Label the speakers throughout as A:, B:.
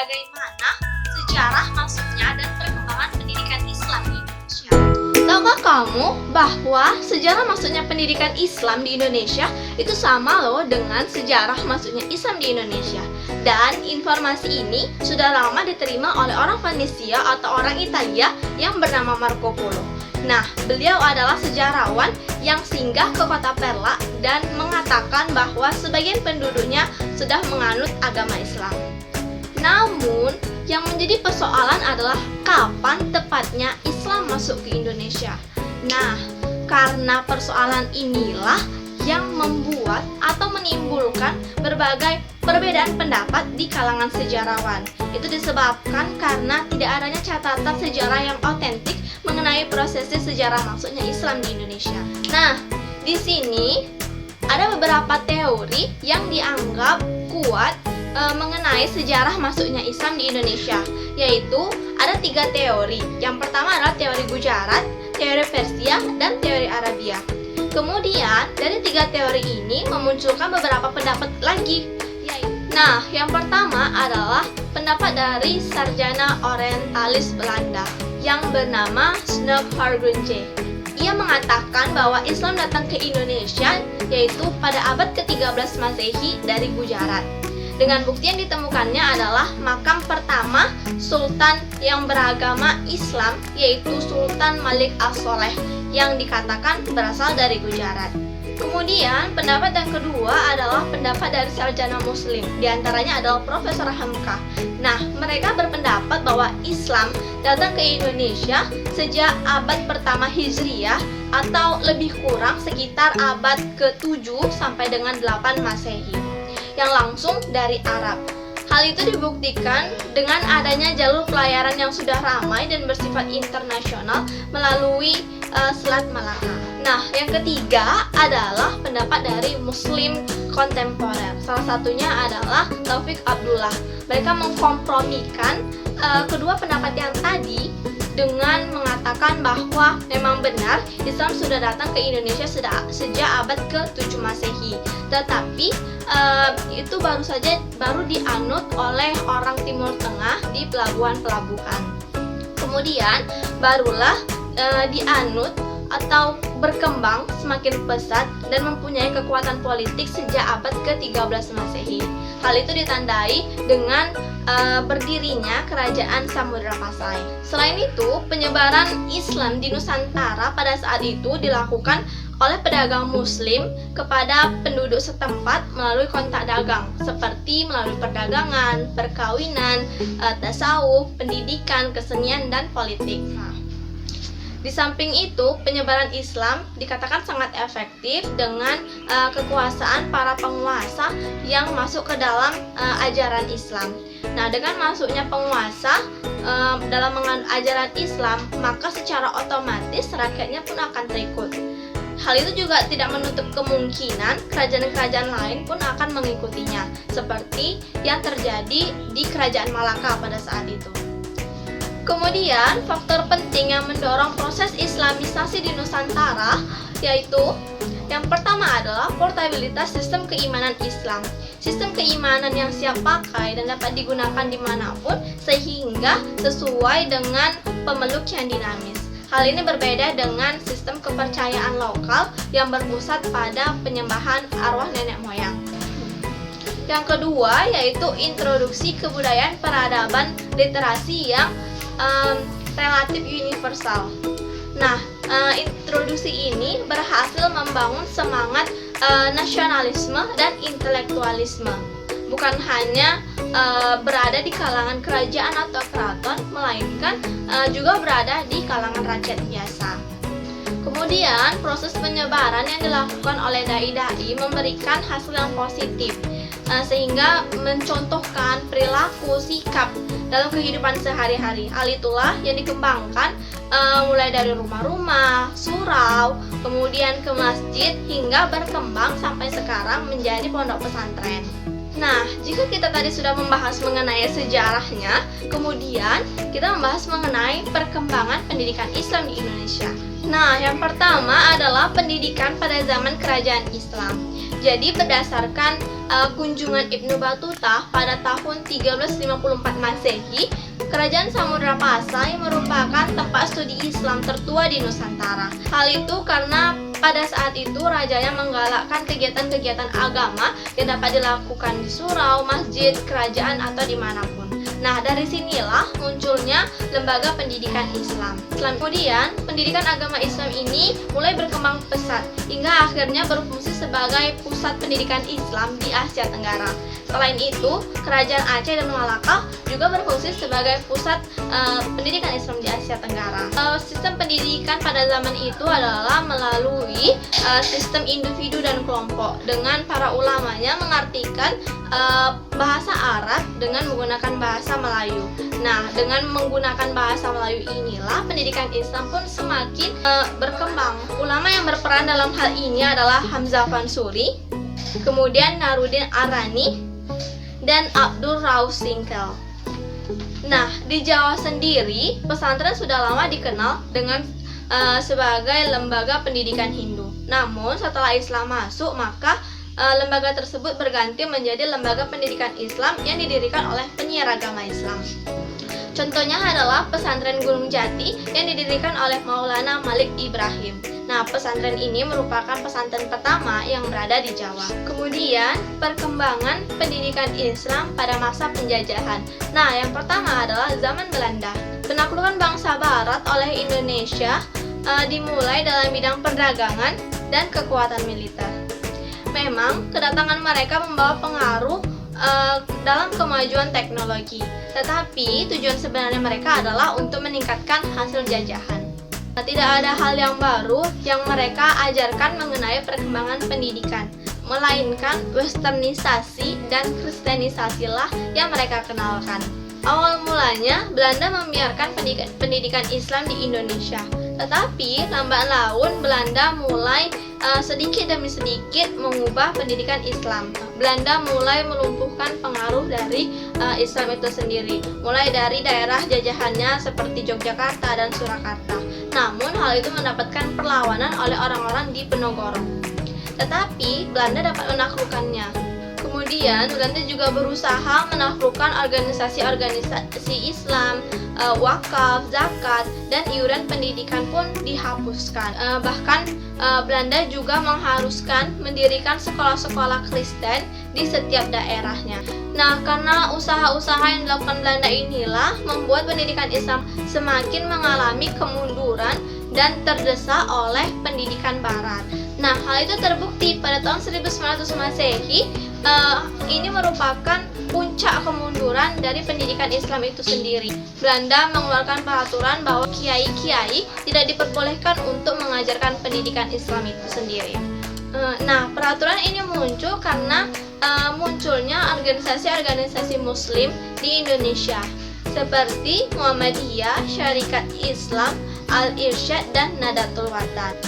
A: bagaimana sejarah masuknya dan perkembangan pendidikan Islam di Indonesia. Tahukah kamu bahwa sejarah masuknya pendidikan Islam di Indonesia itu sama loh dengan sejarah masuknya Islam di Indonesia. Dan informasi ini sudah lama diterima oleh orang Venesia atau orang Italia yang bernama Marco Polo. Nah, beliau adalah sejarawan yang singgah ke kota Perla dan mengatakan bahwa sebagian penduduknya sudah menganut agama Islam. Namun, yang menjadi persoalan adalah kapan tepatnya Islam masuk ke Indonesia. Nah, karena persoalan inilah yang membuat atau menimbulkan berbagai perbedaan pendapat di kalangan sejarawan. Itu disebabkan karena tidak adanya catatan sejarah yang otentik mengenai prosesi sejarah masuknya Islam di Indonesia. Nah, di sini ada beberapa teori yang dianggap kuat mengenai sejarah masuknya Islam di Indonesia, yaitu ada 3 teori. Yang pertama adalah teori Gujarat, teori Persia, dan teori Arabia. Kemudian dari 3 teori ini memunculkan beberapa pendapat lagi. Nah, yang pertama adalah pendapat dari sarjana orientalis Belanda yang bernama Snoek Hargunje. Ia mengatakan bahwa Islam datang ke Indonesia yaitu pada abad ke-13 Masehi dari Gujarat. Dengan bukti yang ditemukannya adalah makam pertama sultan yang beragama Islam, yaitu Sultan Malik As-Soleh, yang dikatakan berasal dari Gujarat. Kemudian pendapat yang kedua adalah pendapat dari sarjana muslim, diantaranya adalah Profesor Hamka. Nah, mereka berpendapat bahwa Islam datang ke Indonesia sejak abad pertama Hijriyah atau lebih kurang sekitar abad ke-7 sampai dengan 8 Masehi, yang langsung dari Arab. Hal itu dibuktikan dengan adanya jalur pelayaran yang sudah ramai dan bersifat internasional melalui Selat Malaka. Nah, yang ketiga adalah pendapat dari Muslim kontemporer. Salah satunya adalah Taufik Abdullah. Mereka mengkompromikan kedua pendapat yang tadi dengan mengatakan bahwa memang benar Islam sudah datang ke Indonesia sejak abad ke-7 Masehi. Tetapi itu baru dianut oleh orang Timur Tengah di pelabuhan-pelabuhan. Kemudian barulah dianut atau berkembang semakin pesat dan mempunyai kekuatan politik sejak abad ke-13 Masehi. Hal itu ditandai dengan berdirinya kerajaan Samudra Pasai. Selain itu, penyebaran Islam di Nusantara pada saat itu dilakukan oleh pedagang muslim kepada penduduk setempat melalui kontak dagang, seperti melalui perdagangan, perkawinan, tasawuf, pendidikan, kesenian, dan politik. Di samping itu, penyebaran Islam dikatakan sangat efektif dengan kekuasaan para penguasa yang masuk ke dalam ajaran Islam. Nah, dengan masuknya penguasa dalam menganut ajaran Islam, maka secara otomatis rakyatnya pun akan terikut. Hal itu juga tidak menutup kemungkinan kerajaan-kerajaan lain pun akan mengikutinya, seperti yang terjadi di Kerajaan Malaka pada saat itu. Kemudian, faktor penting yang mendorong proses Islamisasi di Nusantara yaitu yang pertama adalah portabilitas sistem keimanan Islam. Sistem keimanan yang siap pakai dan dapat digunakan dimanapun sehingga sesuai dengan pemeluk yang dinamis. Hal ini berbeda dengan sistem kepercayaan lokal yang berpusat pada penyembahan arwah nenek moyang. Yang kedua yaitu introduksi kebudayaan peradaban literasi yang relatif universal. Nah, introduksi ini berhasil membangun semangat nasionalisme dan intelektualisme. Bukan hanya berada di kalangan kerajaan atau keraton, melainkan juga berada di kalangan rakyat biasa. Kemudian, proses penyebaran yang dilakukan oleh dai-dai memberikan hasil yang positif, sehingga mencontohkan perilaku, sikap dalam kehidupan sehari-hari. Hal itulah yang dikembangkan mulai dari rumah-rumah, surau, kemudian ke masjid, hingga berkembang sampai sekarang menjadi pondok pesantren. Nah, jika kita tadi sudah membahas mengenai sejarahnya, kemudian kita membahas mengenai perkembangan pendidikan Islam di Indonesia. Nah, yang pertama adalah pendidikan pada zaman kerajaan Islam. Jadi berdasarkan kunjungan Ibnu Battuta pada tahun 1354 Masehi, Kerajaan Samudra Pasai merupakan tempat studi Islam tertua di Nusantara. Hal itu karena pada saat itu rajanya menggalakkan kegiatan-kegiatan agama yang dapat dilakukan di surau, masjid, kerajaan, atau dimanapun. Nah, dari sinilah munculnya lembaga pendidikan Islam. Kemudian, pendidikan agama Islam ini mulai berkembang pesat hingga akhirnya berfungsi sebagai pusat pendidikan Islam di Asia Tenggara. Selain itu, Kerajaan Aceh dan Malaka juga berfungsi sebagai pusat pendidikan Islam di Asia Tenggara. Sistem pendidikan pada zaman itu adalah melalui sistem individu dan kelompok, dengan para ulamanya mengartikan bahasa Arab dengan menggunakan bahasa Melayu. Nah, dengan menggunakan bahasa Melayu inilah pendidikan Islam pun semakin berkembang. Ulama yang berperan dalam hal ini adalah Hamzah Fansuri, kemudian Naruddin Arani, dan Abdul Rauf Singkel. Nah, di Jawa sendiri, pesantren sudah lama dikenal dengan sebagai lembaga pendidikan Hindu. Namun, setelah Islam masuk, maka lembaga tersebut berganti menjadi lembaga pendidikan Islam yang didirikan oleh penyiar agama Islam. Contohnya adalah pesantren Gunung Jati yang didirikan oleh Maulana Malik Ibrahim. Nah, pesantren ini merupakan pesantren pertama yang berada di Jawa. Kemudian, perkembangan pendidikan Islam pada masa penjajahan. Nah, yang pertama adalah zaman Belanda. Penaklukan bangsa Barat oleh Indonesia dimulai dalam bidang perdagangan dan kekuatan militer. Memang, kedatangan mereka membawa pengaruh dalam kemajuan teknologi, tetapi tujuan sebenarnya mereka adalah untuk meningkatkan hasil jajahan. Tidak ada hal yang baru yang mereka ajarkan mengenai perkembangan pendidikan, melainkan westernisasi dan kristenisasilah yang mereka kenalkan. Awal mulanya, Belanda membiarkan pendidikan Islam di Indonesia, tetapi lambat laun Belanda mulai sedikit demi sedikit mengubah pendidikan Islam. Belanda mulai melumpuhkan pengaruh dari Islam itu sendiri, mulai dari daerah jajahannya seperti Yogyakarta dan Surakarta. Namun hal itu mendapatkan perlawanan oleh orang-orang di Penogoro. Tetapi Belanda dapat menaklukkannya. Kemudian Belanda juga berusaha menaklukkan organisasi-organisasi Islam, wakaf, zakat, dan iuran pendidikan pun dihapuskan. Bahkan Belanda juga mengharuskan mendirikan sekolah-sekolah Kristen di setiap daerahnya. Nah, karena usaha-usaha yang dilakukan Belanda inilah membuat pendidikan Islam semakin mengalami kemunduran dan terdesak oleh pendidikan Barat. Nah, hal itu terbukti pada tahun 1900 Masehi. Ini merupakan puncak kemunduran dari pendidikan Islam itu sendiri. Belanda mengeluarkan peraturan bahwa kiai-kiai tidak diperbolehkan untuk mengajarkan pendidikan Islam itu sendiri. Nah, peraturan ini muncul karena munculnya organisasi-organisasi Muslim di Indonesia seperti Muhammadiyah, Syarikat Islam, Al-Irsyad, dan Nadatul Watan.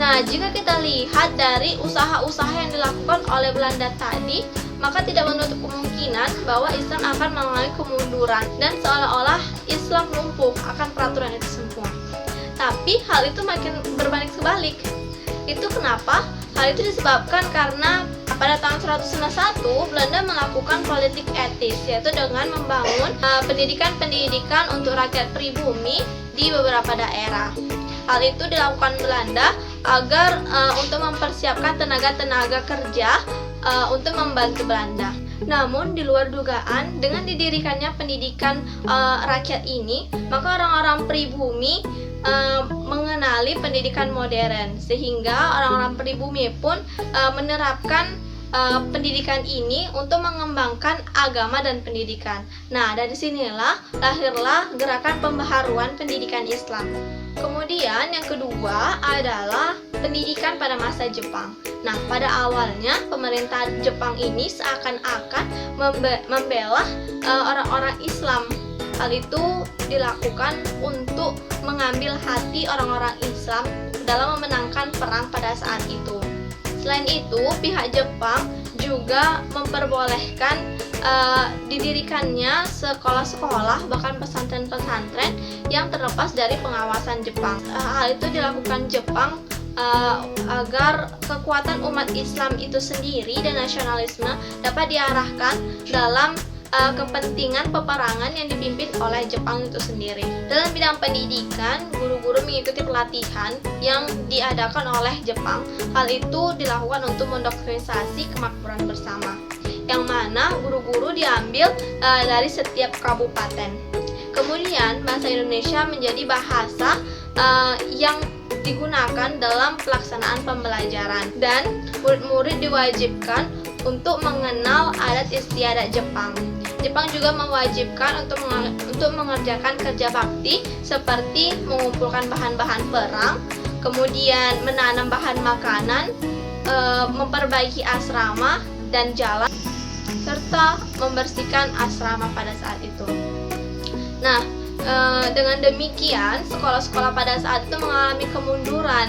A: Nah, jika kita lihat dari usaha-usaha yang dilakukan oleh Belanda tadi, maka tidak menutup kemungkinan bahwa Islam akan mengalami kemunduran dan seolah-olah Islam lumpuh akan peraturan itu semua. Tapi hal itu makin berbanding sebalik. Itu kenapa? Hal itu disebabkan karena pada tahun 1191 Belanda melakukan politik etis, yaitu dengan membangun pendidikan-pendidikan untuk rakyat pribumi di beberapa daerah. Hal itu dilakukan Belanda agar untuk mempersiapkan tenaga-tenaga kerja untuk membantu Belanda. Namun di luar dugaan, dengan didirikannya pendidikan rakyat ini, maka orang-orang pribumi mengenali pendidikan modern, sehingga orang-orang pribumi pun menerapkan pendidikan ini untuk mengembangkan agama dan pendidikan. Nah, dari sinilah lahirlah gerakan pembaharuan pendidikan Islam. Kemudian yang kedua adalah pendidikan pada masa Jepang. Nah, pada awalnya pemerintah Jepang ini seakan-akan membela orang-orang Islam. Hal itu dilakukan untuk mengambil hati orang-orang Islam dalam memenangkan perang pada saat itu. Selain itu, pihak Jepang juga memperbolehkan didirikannya sekolah-sekolah, bahkan pesantren-pesantren yang terlepas dari pengawasan Jepang. Hal itu dilakukan Jepang agar kekuatan umat Islam itu sendiri dan nasionalisme dapat diarahkan dalam kepentingan peperangan yang dipimpin oleh Jepang itu sendiri. Dalam bidang pendidikan, guru-guru mengikuti pelatihan yang diadakan oleh Jepang. Hal itu dilakukan untuk mendoktrinisasi kemakmuran bersama, yang mana guru-guru diambil dari setiap kabupaten. Kemudian bahasa Indonesia menjadi bahasa yang digunakan dalam pelaksanaan pembelajaran, dan murid-murid diwajibkan untuk mengenal adat istiadat Jepang. Jepang juga mewajibkan untuk mengerjakan kerja bakti seperti mengumpulkan bahan-bahan perang, kemudian menanam bahan makanan, memperbaiki asrama dan jalan, serta membersihkan asrama pada saat itu. Nah, dengan demikian sekolah-sekolah pada saat itu mengalami kemunduran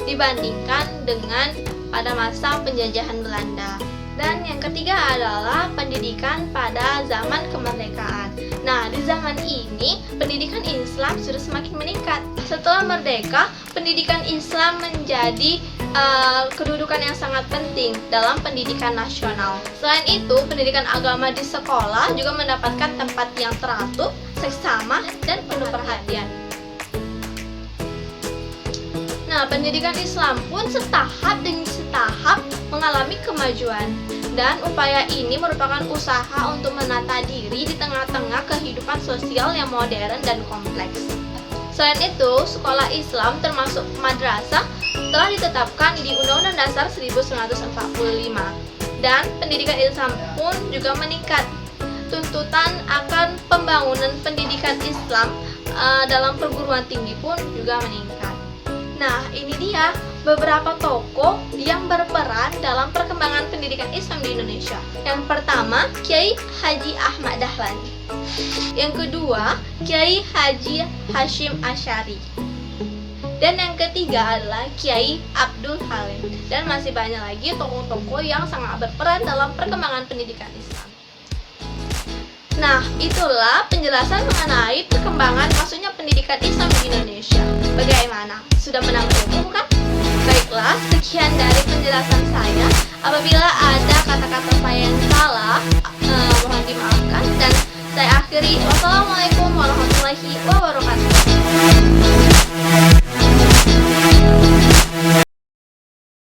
A: dibandingkan dengan pada masa penjajahan Belanda. Dan yang ketiga adalah pendidikan pada zaman kemerdekaan. Nah, di zaman ini pendidikan Islam sudah semakin meningkat. Setelah merdeka, pendidikan Islam menjadi kedudukan yang sangat penting dalam pendidikan nasional. Selain itu, pendidikan agama di sekolah juga mendapatkan tempat yang teratur, seksama, dan penuh perhatian. Nah, pendidikan Islam pun setahap demi setahap mengalami kemajuan, dan upaya ini merupakan usaha untuk menata diri di tengah-tengah kehidupan sosial yang modern dan kompleks. Selain itu, sekolah Islam termasuk madrasah telah ditetapkan di Undang-Undang Dasar 1945, dan pendidikan Islam pun juga meningkat. Tuntutan akan pembangunan pendidikan Islam dalam perguruan tinggi pun juga meningkat. Nah, ini dia beberapa tokoh yang berperan dalam perkembangan pendidikan Islam di Indonesia. Yang pertama, Kiai Haji Ahmad Dahlan. Yang kedua, Kiai Haji Hashim Asy'ari. Dan yang ketiga adalah Kiai Abdul Halim. Dan masih banyak lagi tokoh-tokoh yang sangat berperan dalam perkembangan pendidikan Islam. Nah, itulah penjelasan mengenai perkembangan masuknya pendidikan Islam di Indonesia. Bagaimana? Sudah menangkap umum kan? Baiklah, sekian dari penjelasan saya. Apabila ada kata-kata saya yang salah, mohon dimaafkan. Dan saya akhiri. Wassalamualaikum warahmatullahi wabarakatuh.